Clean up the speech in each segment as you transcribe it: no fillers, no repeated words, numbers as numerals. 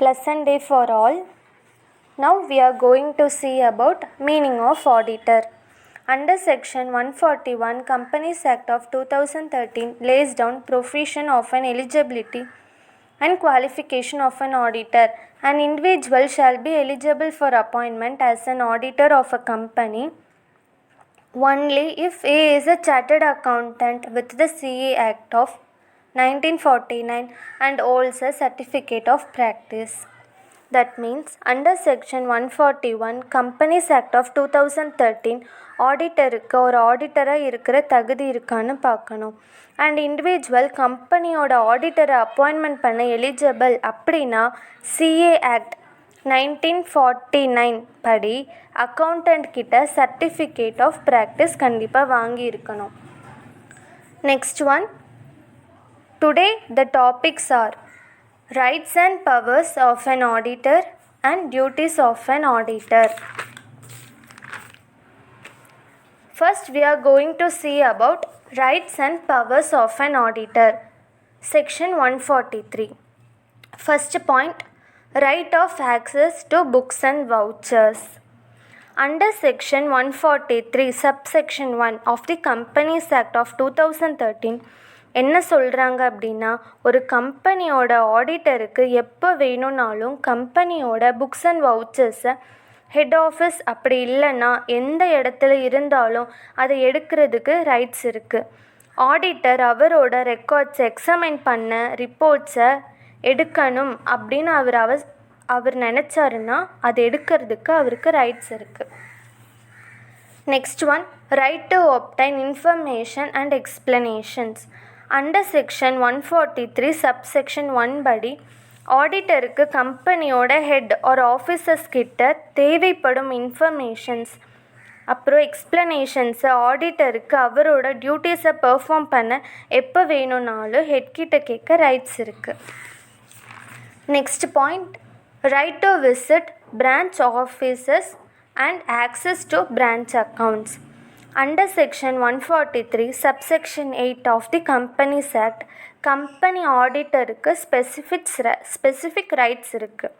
Pleasant day for all. Now we are going to see about meaning of auditor. Under section 141 Companies Act of 2013 lays down provision of an eligibility and qualification of an auditor. An individual shall be eligible for appointment as an auditor of a company only if A is a chartered accountant with the CA Act of 1949 and holds a certificate of practice. That means under section 141 Companies Act of 2013 ஆடிட்டருக்கு ஒரு ஆடிட்டராக இருக்கிற தகுதி இருக்கான்னு பார்க்கணும். And individual கம்பெனியோட ஆடிட்டரை appointment பண்ண eligible அப்படின்னா CA act 1949 படி அக்கௌண்டண்ட் கிட்ட சர்டிஃபிகேட் ஆஃப் ப்ராக்டிஸ் கண்டிப்பாக வாங்கியிருக்கணும். Next one, today the topics are rights and powers of an auditor and duties of an auditor. First we are going to see about rights and powers of an auditor. Section 143. First point, right of access to books and vouchers. Under section 143 subsection 1 of the Companies Act of 2013 என்ன சொல்கிறாங்க அப்படின்னா, ஒரு கம்பெனியோட ஆடிட்டருக்கு எப்போ வேணும்னாலும் கம்பெனியோட books and வவுச்சர்ஸை head office அப்படி இல்லைன்னா எந்த இடத்துல இருந்தாலும் அதை எடுக்கிறதுக்கு ரைட்ஸ் இருக்குது. ஆடிட்டர் அவரோட ரெக்கார்ட்ஸை எக்ஸாமைன் பண்ண ரிப்போர்ட்ஸை எடுக்கணும் அப்படின்னு அவர் நினச்சாருன்னா அதை எடுக்கிறதுக்கு அவருக்கு ரைட்ஸ் இருக்குது. Next one, right to obtain information and explanations. Under section 143 subsection 1 படி ஆடிட்டருக்கு கம்பெனியோட ஹெட் ஒரு ஆஃபீஸர்ஸ் கிட்ட தேவைப்படும் இன்ஃபர்மேஷன்ஸ் அப்புறம் எக்ஸ்ப்ளனேஷன்ஸை ஆடிட்டருக்கு அவரோட டியூட்டிஸை பெர்ஃபார்ம் பண்ண எப்போ வேணும்னாலும் ஹெட் கிட்ட கேட்க ரைட்ஸ் இருக்குது. Next point, right to visit branch officers and access to branch accounts. Under section 143 subsection 8 of the Companies Act கம்பெனி ஆடிட்டருக்கு ஸ்பெசிஃபிக் ரைட்ஸ் இருக்குது.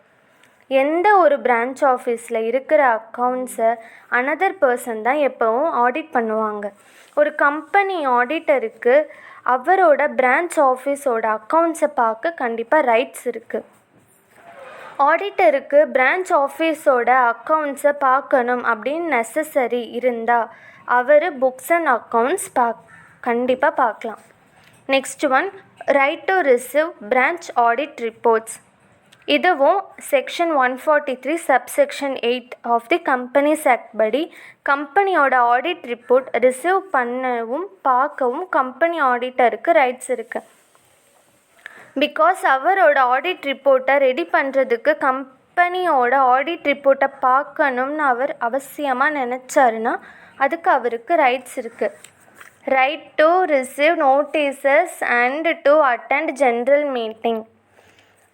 எந்த ஒரு பிரான்ச் ஆஃபீஸில் இருக்கிற அக்கௌண்ட்ஸை அனதர் பர்சன் தான் எப்போவும் ஆடிட் பண்ணுவாங்க. ஒரு கம்பெனி ஆடிட்டருக்கு அவரோட பிரான்ச் ஆஃபீஸோட அக்கௌண்ட்ஸை பார்க்க கண்டிப்பாக ரைட்ஸ் இருக்குது. ஆடிட்டருக்கு பிரான்ச் ஆஃபீஸோட அக்கௌண்ட்ஸை பார்க்கணும் அப்படின்னு நெசசரி இருந்தால் அவர் புக்ஸ் அண்ட் அக்கௌண்ட்ஸ் கண்டிப்பாக பார்க்கலாம். Next one, right to receive branch audit reports. இதுவும் section 143 subsection 8 of the companies act படி கம்பெனியோட ஆடிட் ரிப்போர்ட் ரிசீவ் பண்ணவும் பார்க்கவும் கம்பெனி ஆடிட்டருக்கு ரைட்ஸ் இருக்குது. பிகாஸ் அவரோட ஆடிட் ரிப்போர்ட்டை ரெடி பண்ணுறதுக்கு கம்பெனியோட ஆடிட் ரிப்போர்ட்டை பார்க்கணும்னு அவர் அவசியமாக நினச்சாருன்னா அதுக்கு அவருக்கு ரைட்ஸ் இருக்குது. Right to receive notices and to attend general meeting.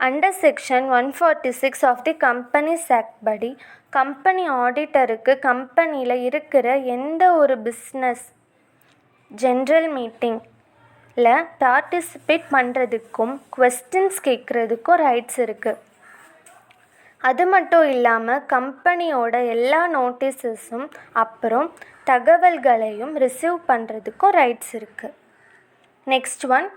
Under section 146 of the companies act படி கம்பெனி ஆடிட்டருக்கு கம்பெனியில் இருக்கிற எந்த ஒரு பிஸ்னஸ் ஜென்ரல் மீட்டிங்கில் பார்ட்டிசிபேட் பண்ணுறதுக்கும் குவெஸ்டின்ஸ் கேட்குறதுக்கும் ரைட்ஸ் இருக்குது. அது மட்டும் இல்லாமல் கம்பெனியோட எல்லா நோட்டீஸஸும் அப்புறம் தகவல்களையும் ரிசீவ் பண்ணுறதுக்கும் ரைட்ஸ் இருக்குது. Next one,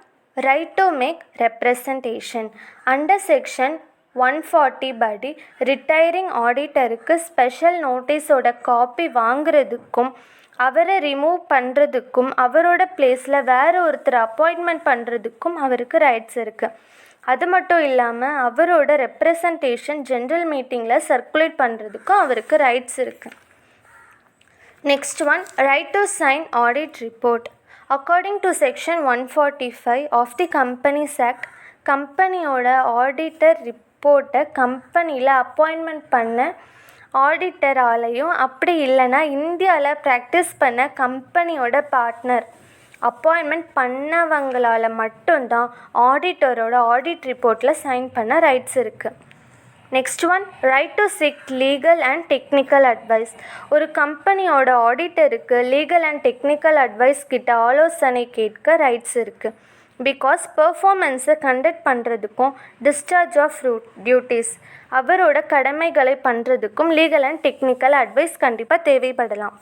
right to make representation. Under section 140 படி ரிட்டையரிங் ஆடிட்டருக்கு ஸ்பெஷல் நோட்டீஸோட காப்பி வாங்குறதுக்கும் அவரை ரிமூவ் பண்ணுறதுக்கும் அவரோட பிளேஸில் வேறு ஒருத்தர் அப்பாயின்மெண்ட் பண்ணுறதுக்கும் அவருக்கு ரைட்ஸ் இருக்குது. அது மட்டும் இல்லாமல் அவரோட ரெப்ரசன்டேஷன் ஜென்ரல் மீட்டிங்கில் சர்க்குலேட் பண்ணுறதுக்கும் அவருக்கு ரைட்ஸ் இருக்குது. Next one, right to sign audit report. According to section 145 of the companies act கம்பெனியோட ஆடிட்டர் ரிப்போர்ட்டை கம்பெனியில் அப்பாயின்மெண்ட் பண்ண ஆடிட்டராலையும் அப்படி இல்லைன்னா இந்தியாவில் ப்ராக்டிஸ் பண்ண கம்பெனியோட பார்ட்னர் அப்பாயின்மெண்ட் பண்ணவங்களால் மட்டும்தான் ஆடிட்டரோட ஆடிட் ரிப்போர்ட்டில் சைன் பண்ண ரைட்ஸ் இருக்குது. Next one, right to seek legal and technical advice. ஒரு கம்பெனியோட ஆடிட்டருக்கு லீகல் அண்ட் டெக்னிக்கல் அட்வைஸ் கிட்ட ஆலோசனை கேட்க ரைட்ஸ் இருக்குது. பிகாஸ் பெர்ஃபார்மன்ஸை கண்டக்ட் பண்ணுறதுக்கும் டிஸ்சார்ஜ் ஆஃப் டியூட்டிஸ் அவரோட கடமைகளை பண்ணுறதுக்கும் லீகல் அண்ட் டெக்னிக்கல் அட்வைஸ் கண்டிப்பாக தேவைப்படலாம்.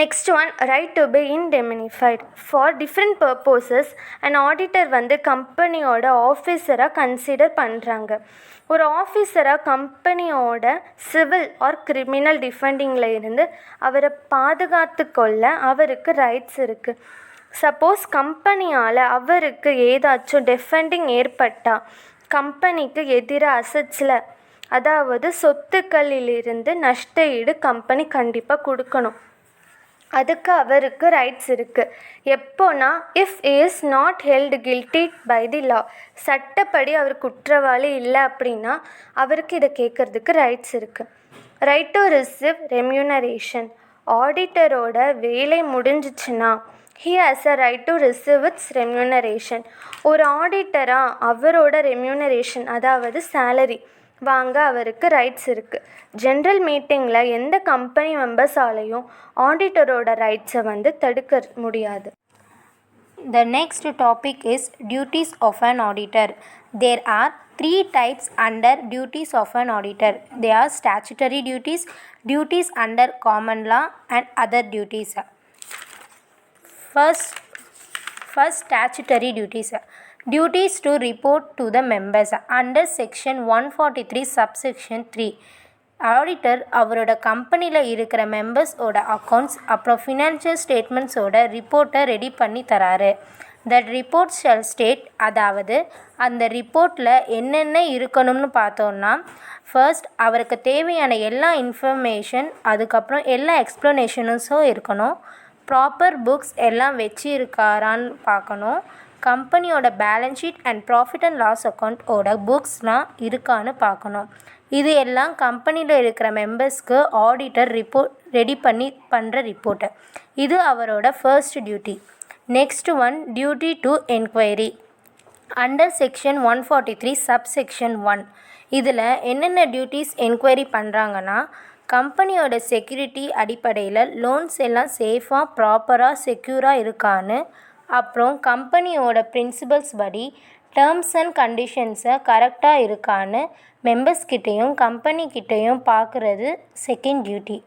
Next one, right to be indemnified for different purposes. And auditor கம்பெனியோட ஆஃபீஸராக கன்சிடர் பண்ணுறாங்க. ஒரு ஆஃபீஸராக கம்பெனியோட சிவில் ஆர் கிரிமினல் டிஃபெண்டிங்கில் இருந்து அவரை பாதுகாத்து கொள்ள அவருக்கு ரைட்ஸ் இருக்குது. சப்போஸ் கம்பெனியால் அவருக்கு ஏதாச்சும் டிஃபெண்டிங் ஏற்பட்டால் கம்பெனிக்கு எதிராக அசட்ஸில் அதாவது சொத்துக்களிலிருந்து நஷ்ட ஈடு கம்பெனி கண்டிப்பாக கொடுக்கணும். அதுக்கு அவருக்கு ரைட்ஸ் இருக்குது. எப்போனா if is not held guilty by the law, சட்டப்படி அவர் குற்றவாளி இல்லை அப்படின்னா அவருக்கு இதை கேட்குறதுக்கு ரைட்ஸ் இருக்குது. Right to receive remuneration. ஆடிட்டரோட வேலை முடிஞ்சிச்சுன்னா he has a right to receive its remuneration. ஒரு ஆடிட்டராக அவரோட ரெம்யூனரேஷன் அதாவது சேலரி வாங்க அவருக்கு ரைட்ஸ் இருக்குது. ஜென்ரல் மீட்டிங்கில் எந்த கம்பெனி மெம்பர்ஸாலையும் ஆடிட்டரோட ரைட்ஸை தடுக்க முடியாது. The next topic is duties of an auditor. There are 3 types under duties of an auditor. They are statutory duties, duties under common law and other duties. First statutory duties. Duties to report to the members under section 143 subsection 3. Auditor அவரோட கம்பெனியில் இருக்கிற மெம்பர்ஸோட accounts அப்புறம் financial ஸ்டேட்மெண்ட்ஸோட ரிப்போர்ட்டை ready பண்ணி தராரு. That report shawl state, அதாவது அந்த ரிப்போர்ட்டில் என்னென்ன இருக்கணும்னு பார்த்தோன்னா, ஃபர்ஸ்ட் அவருக்கு தேவையான எல்லா இன்ஃபர்மேஷன், அதுக்கப்புறம் எல்லா எக்ஸ்ப்ளனேஷன்ஸும் இருக்கணும். ப்ராப்பர் புக்ஸ் எல்லாம் வச்சுருக்காரான்னு பார்க்கணும். கம்பெனியோட balance sheet and profit and loss அக்கௌண்ட்டோட புக்ஸ்லாம் இருக்கான்னு பார்க்கணும். இது எல்லாம் கம்பெனியில் இருக்கிற மெம்பர்ஸ்க்கு ஆடிட்டர் ரிப்போர்ட் ரெடி பண்ணுற ரிப்போர்ட்டு. இது அவரோட first duty. Next one, duty to enquiry under section 143 subsection 1. இதில் என்னென்ன டியூட்டிஸ் என்கொயரி பண்ணுறாங்கன்னா, கம்பெனியோட செக்யூரிட்டி அடிப்படையில் லோன்ஸ் எல்லாம் சேஃபாக ப்ராப்பராக செக்யூராக இருக்கான்னு, அப்புறம் கம்பெனியோட பிரின்சிபல்ஸ் படி டேர்ம்ஸ் அண்ட் கண்டிஷன்ஸை கரெக்டாக இருக்கான்னு மெம்பர்ஸ்கிட்டையும் கம்பெனிக்கிட்டையும் பார்க்குறது செகண்ட் டியூட்டி.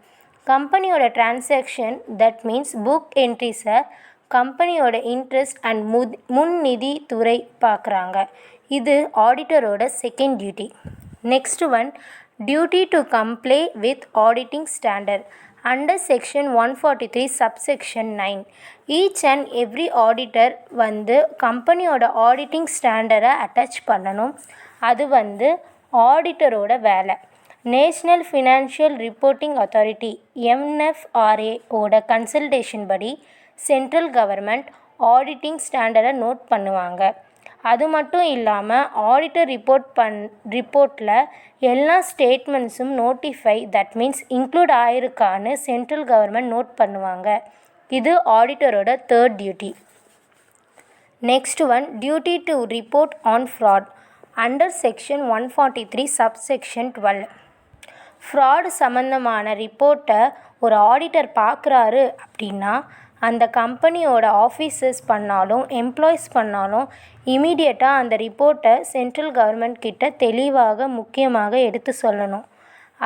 கம்பெனியோட டிரான்சாக்ஷன், தட் மீன்ஸ் புக் என்ட்ரிஸை கம்பெனியோட இன்ட்ரெஸ்ட் அண்ட் முன்னிதித்துறை பார்க்குறாங்க. இது ஆடிட்டரோட second duty. Next one, duty to comply with auditing standard under section 143 subsection 9. Each and every auditor கம்பெனியோட ஆடிட்டிங் ஸ்டாண்டர்டை அட்டாச் பண்ணணும். அது ஆடிட்டரோட வேலை. National financial reporting authority NFRA ஓட கன்சல்டேஷன் படி சென்ட்ரல் கவர்மெண்ட் ஆடிட்டிங் ஸ்டாண்டர்டை நோட் பண்ணுவாங்க. அது மட்டும் இல்லாமல் ஆடிட்டர் ரிப்போர்ட்டில் எல்லா ஸ்டேட்மெண்ட்ஸும் நோட்டிஃபை, தட் மீன்ஸ் இன்க்ளூட் ஆயிருக்கான்னு சென்ட்ரல் கவர்மெண்ட் நோட் பண்ணுவாங்க. இது ஆடிட்டரோட third duty. Next one, duty to report on fraud under section 143 subsection 12. Fraud சம்மந்தமான ரிப்போர்ட்டை ஒரு ஆடிட்டர் பார்க்குறாரு அப்படின்னா, அந்த கம்பெனியோட ஆஃபீஸர்ஸ் பண்ணாலும் எம்ப்ளாயீஸ் பண்ணாலும் இமீடியட்டாக அந்த ரிப்போர்ட்டை சென்ட்ரல் கவர்மெண்ட் கிட்ட தெளிவாக முக்கியமாக எடுத்து சொல்லணும்.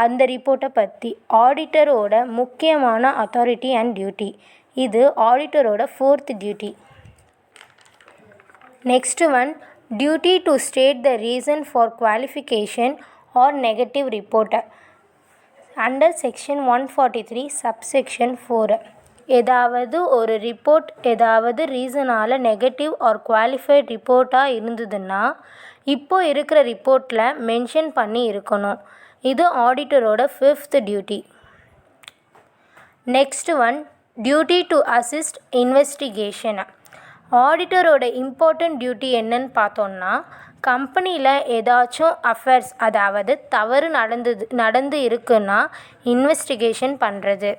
அந்த ரிப்போர்ட்டை பற்றி ஆடிட்டரோட முக்கியமான அத்தாரிட்டி அண்ட் டியூட்டி. இது ஆடிட்டரோட fourth duty. Next one, duty to state the reason for qualification or negative report under section 143 subsection 4. ஏதாவது ஒரு ரிப்போர்ட் ஏதாவது ரீசனால் நெகட்டிவ் ஆர் குவாலிஃபைட் ரிப்போர்ட்டாக இருந்ததுன்னா இப்போது இருக்கிற ரிப்போர்ட்டில் மென்ஷன் பண்ணி இருக்கணும். இது ஆடிட்டரோட fifth duty. Next one, duty to assist investigation. ஆடிட்டரோட இம்பார்ட்டண்ட் டியூட்டி என்னன்னு பார்த்தோன்னா, கம்பெனியில் ஏதாச்சும் அஃபேர்ஸ் அதாவது தவறு நடந்து இருக்குன்னா இன்வெஸ்டிகேஷன் பண்ணுறது.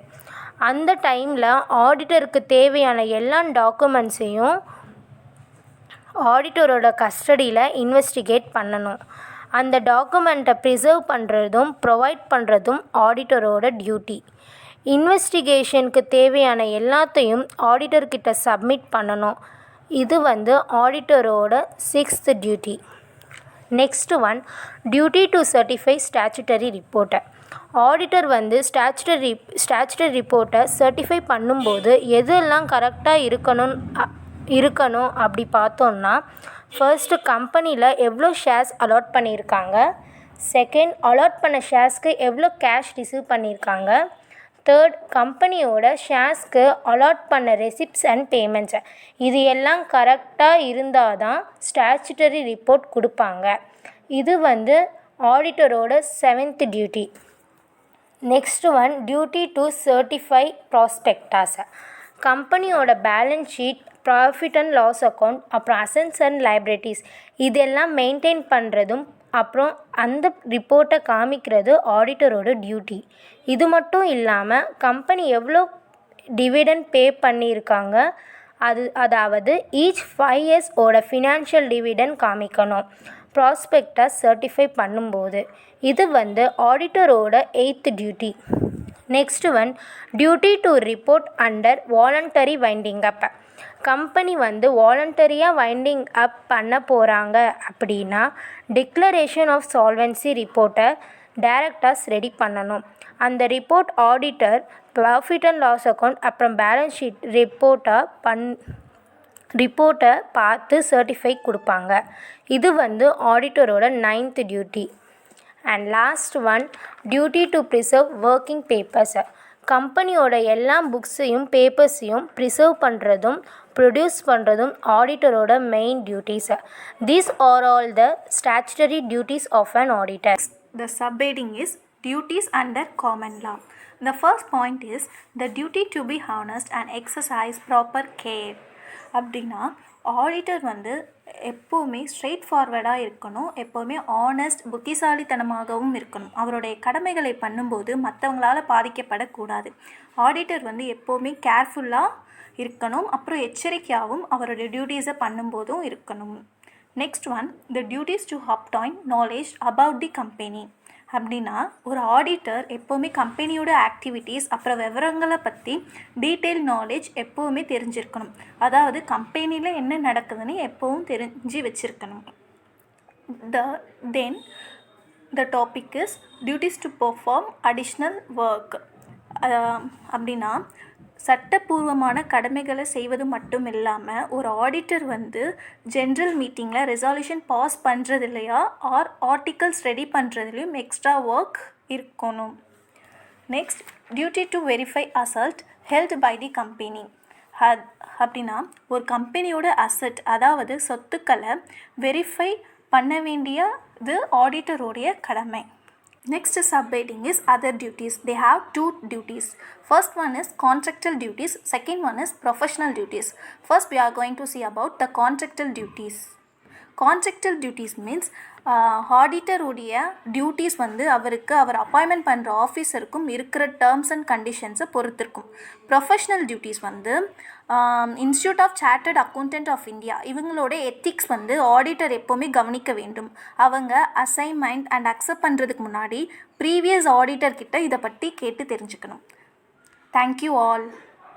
அந்த டைமில் ஆடிட்டருக்கு தேவையான எல்லா டாக்குமெண்ட்ஸையும் ஆடிட்டரோட கஸ்டடியில் இன்வெஸ்டிகேட் பண்ணணும். அந்த டாக்குமெண்ட்டை ப்ரிசர்வ் பண்ணுறதும் ப்ரொவைட் பண்ணுறதும் ஆடிட்டரோட டியூட்டி. இன்வெஸ்டிகேஷனுக்கு தேவையான எல்லாத்தையும் ஆடிட்டர்கிட்ட சப்மிட் பண்ணணும். இது வந்து ஆடிட்டரோட 6th duty. Next one duty to certify statutory ரிப்போர்ட்டை. ஆடிட்டர் வந்து ஸ்டாச்சுட்டரி ரிப்போர்ட்டை சர்டிஃபை பண்ணும்போது எதெல்லாம் கரெக்டாக இருக்கணும் அப்படி பார்த்தோன்னா, ஃபர்ஸ்ட்டு கம்பெனியில் எவ்வளோ ஷேர்ஸ் அலாட் பண்ணியிருக்காங்க, செகண்ட் அலாட் பண்ண ஷேர்ஸ்க்கு எவ்வளோ கேஷ் ரிசீவ் பண்ணியிருக்காங்க, தேர்ட் கம்பெனியோட ஷேர்ஸ்க்கு அலாட் பண்ண ரெசிப்ட்ஸ் அண்ட் பேமெண்ட்ஸ். இது எல்லாம் கரெக்டாக இருந்தால் தான் ஸ்டாச்சுட்டரி ரிப்போர்ட் கொடுப்பாங்க. இது வந்து ஆடிட்டரோட 7th duty. Next one duty to certify prospectus. கம்பெனியோட balance sheet, profit and loss account, அப்புறம் அசெட்ஸ் அண்ட் லைபிலிட்டிஸ் இதெல்லாம் மெயின்டைன் பண்ணுறதும் அப்புறம் அந்த ரிப்போர்ட்டை காமிக்கிறது ஆடிட்டரோட டியூட்டி. இது மட்டும் இல்லாமல் கம்பெனி எவ்வளோ டிவிடெண்ட் பே பண்ணியிருக்காங்க, அதாவது ஈச் 5 years ஃபினான்ஷியல் டிவிடெண்ட் காமிக்கணும் ப்ராஸ்பெக்டஸ் சர்டிஃபை பண்ணும்போது. இது வந்து ஆடிட்டரோட 8th duty. Next one duty to report under voluntary winding up. Company வந்து வாலண்டரியாக வைண்டிங் அப் பண்ண போகிறாங்க அப்படின்னா டிக்ளரேஷன் ஆஃப் சால்வன்சி ரிப்போர்ட்டை டைரக்டர்ஸ் ரெடி பண்ணணும். அந்த report auditor profit and loss account அப்புறம் பேலன்ஸ் ஷீட் ரிப்போர்ட்டை பார்த்து சர்டிஃபை கொடுப்பாங்க. இது வந்து ஆடிட்டரோட 9th duty. And last one duty to preserve working papers. கம்பெனியோட எல்லா புக்ஸையும் பேப்பர்ஸையும் ப்ரிசர்வ் பண்ணுறதும் ப்ரொடியூஸ் பண்ணுறதும் ஆடிட்டரோட main duties. These are all the statutory duties of an auditor. The subheading is duties under common law. The first point is the duty to be honest and exercise proper care. அப்படின்னா auditor வந்து எப்போவுமே straight ஃபார்வர்டாக இருக்கணும், எப்போவுமே honest புத்திசாலித்தனமாகவும் இருக்கணும். அவருடைய கடமைகளை பண்ணும்போது மற்றவங்களால் பாதிக்கப்படக்கூடாது. Auditor வந்து எப்போவுமே கேர்ஃபுல்லாக இருக்கணும், அப்புறம் எச்சரிக்கையாகவும் அவருடைய டியூட்டிஸை பண்ணும்போதும் இருக்கணும். Next one the duties to obtained knowledge about the company. அப்படின்னா ஒரு ஆடிட்டர் எப்போவுமே கம்பெனியோட ஆக்டிவிட்டீஸ் அப்புறம் விவரங்களை பற்றி டீட்டெயில் நாலேஜ் எப்போவுமே தெரிஞ்சிருக்கணும். அதாவது கம்பெனியில் என்ன நடக்குதுன்னு எப்போவும் தெரிஞ்சு வச்சுருக்கணும். Then the topic is duties to perform additional work. அப்படின்னா சட்டப்பூர்வமான கடமைகளை செய்வது மட்டும் இல்லாமல் ஒரு ஆடிட்டர் வந்து ஜென்ரல் மீட்டிங்கில் ரெசல்யூஷன் பாஸ் பண்ணுறது இல்லையா ஆர் ஆர்டிகல்ஸ் ரெடி பண்ணுறதுலையும் எக்ஸ்ட்ரா ஒர்க் இருக்கணும். Next duty to verify asset held by the company. அப்படின்னா ஒரு கம்பெனியோட அசட் அதாவது சொத்துக்களை வெரிஃபை பண்ண வேண்டியது ஆடிட்டருடைய கடமை. Next subheading is other duties. They have 2 duties. First one is contractual duties. Second one is professional duties. First we are going to see about the contractual duties. Contractual duties means auditor உடைய duties வந்து அவர் appointment பண்ணுற ஆஃபீஸருக்கும் இருக்கிற terms and கண்டிஷன்ஸை பொறுத்திருக்கும். Professional duties வந்து institute of chartered accountant of India இவங்களோட எத்திக்ஸ் வந்து ஆடிட்டர் எப்போவுமே கவனிக்க வேண்டும். அவங்க அசைன்மெண்ட் அண்ட் அக்செப்ட் பண்ணுறதுக்கு முன்னாடி ப்ரீவியஸ் ஆடிட்டர் கிட்ட இதை பற்றி கேட்டு தெரிஞ்சுக்கணும். Thank you all.